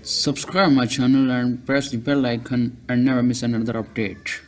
Subscribe my channel and press the bell icon and never miss another update.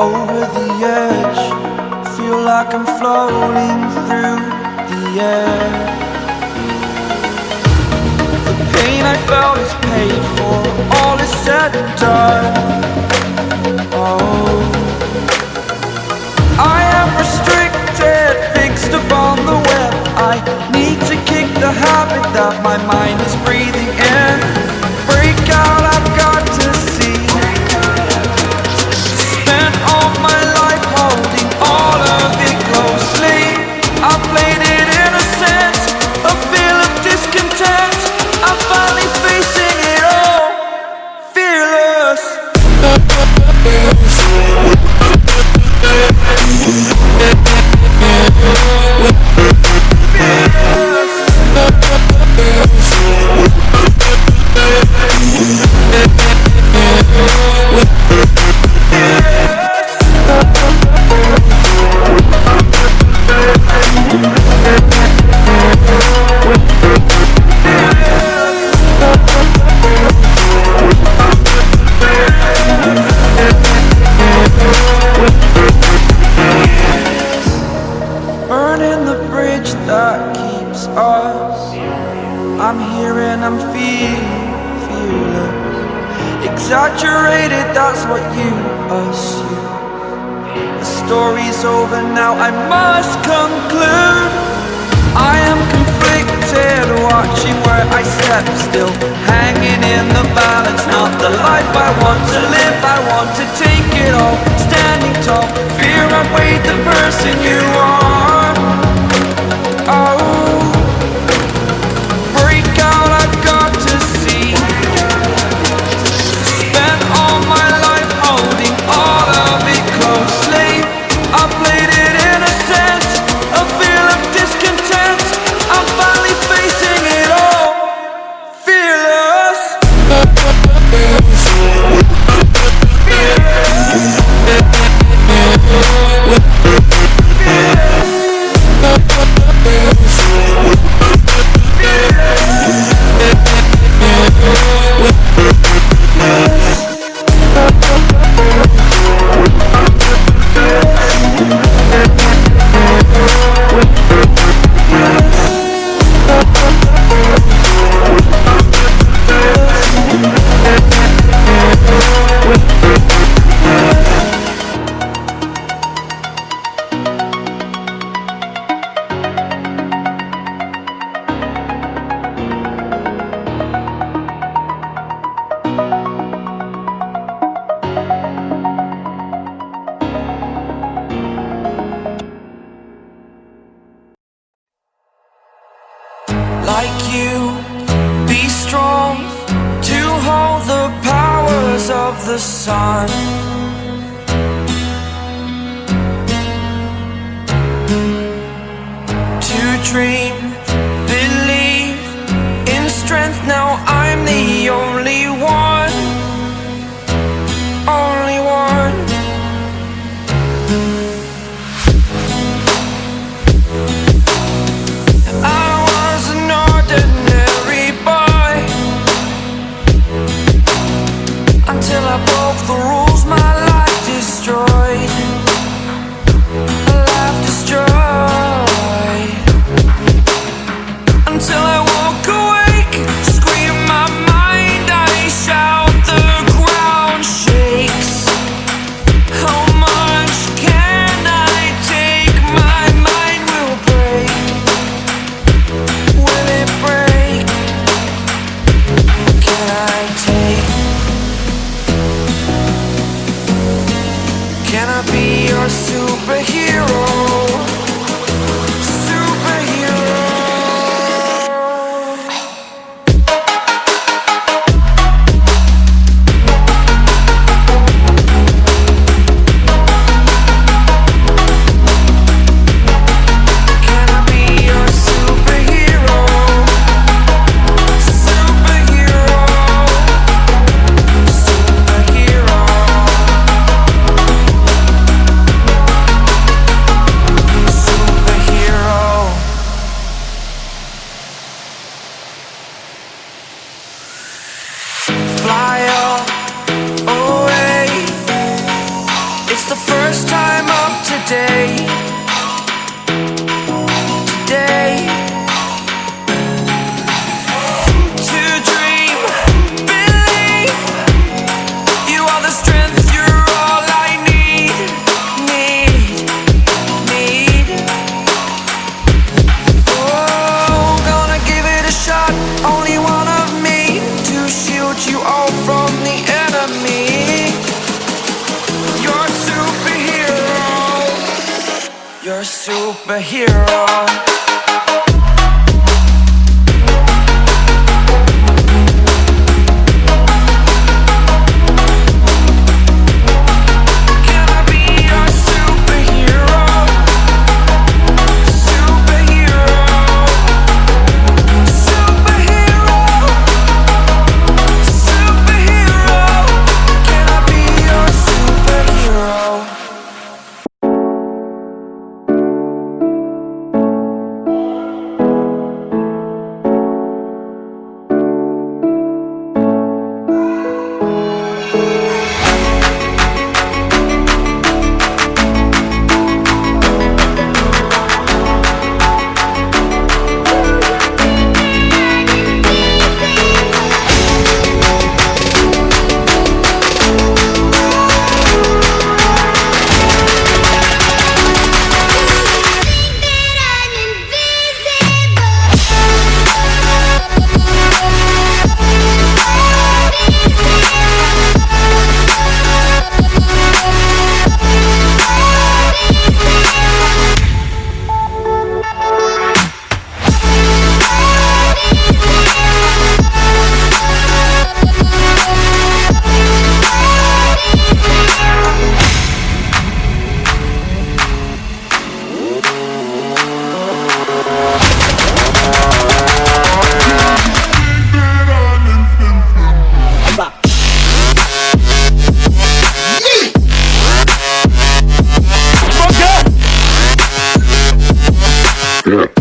Over the edge, feel like I'm floating through the air. The pain I felt is paid for, all is said and done. Oh, I am restricted, fixed upon the web. I need to kick the habit that my mind is breathing in. Break out, I've got to see. Spent all my life holding all of it closely. I played it innocent, a feel of discontent. I'm finally facing it all, fearless. exaggerated, that's what you assume. The story's over now, I must conclude. I am conflicted, watching where I step still, hanging in the balance. Not the life I want to live, I want to take it all, standing tall. Fear outweighed the person you are. Oh, break out, I've got to see. Spent all my life holding all of it closely. I played it innocent, a feel of discontent. I'm finally facing it all, fearless. Like you, be strong to hold the powers of the sun. To dream, believe in strength. Now I'm the only one, only one. Until I broke the rules, my life destroyed. A life destroyed. Until I woke awake, scream my mind, I shout, the ground shakes. How much can I take? My mind will break. Will it break? Can I take? Can I be your superhero? Superhero. Can I be your superhero? Superhero. Superhero. Fly up away. It's the first time of today. Today. To dream, believe. You are the strength, you're all I need. Need. Oh, gonna give it a shot. Only one of me to shield you all from the enemy. You're a superhero. You're a superhero. Can I be your superhero? Superhero. Superhero. Superhero. Can I be your superhero? Yeah.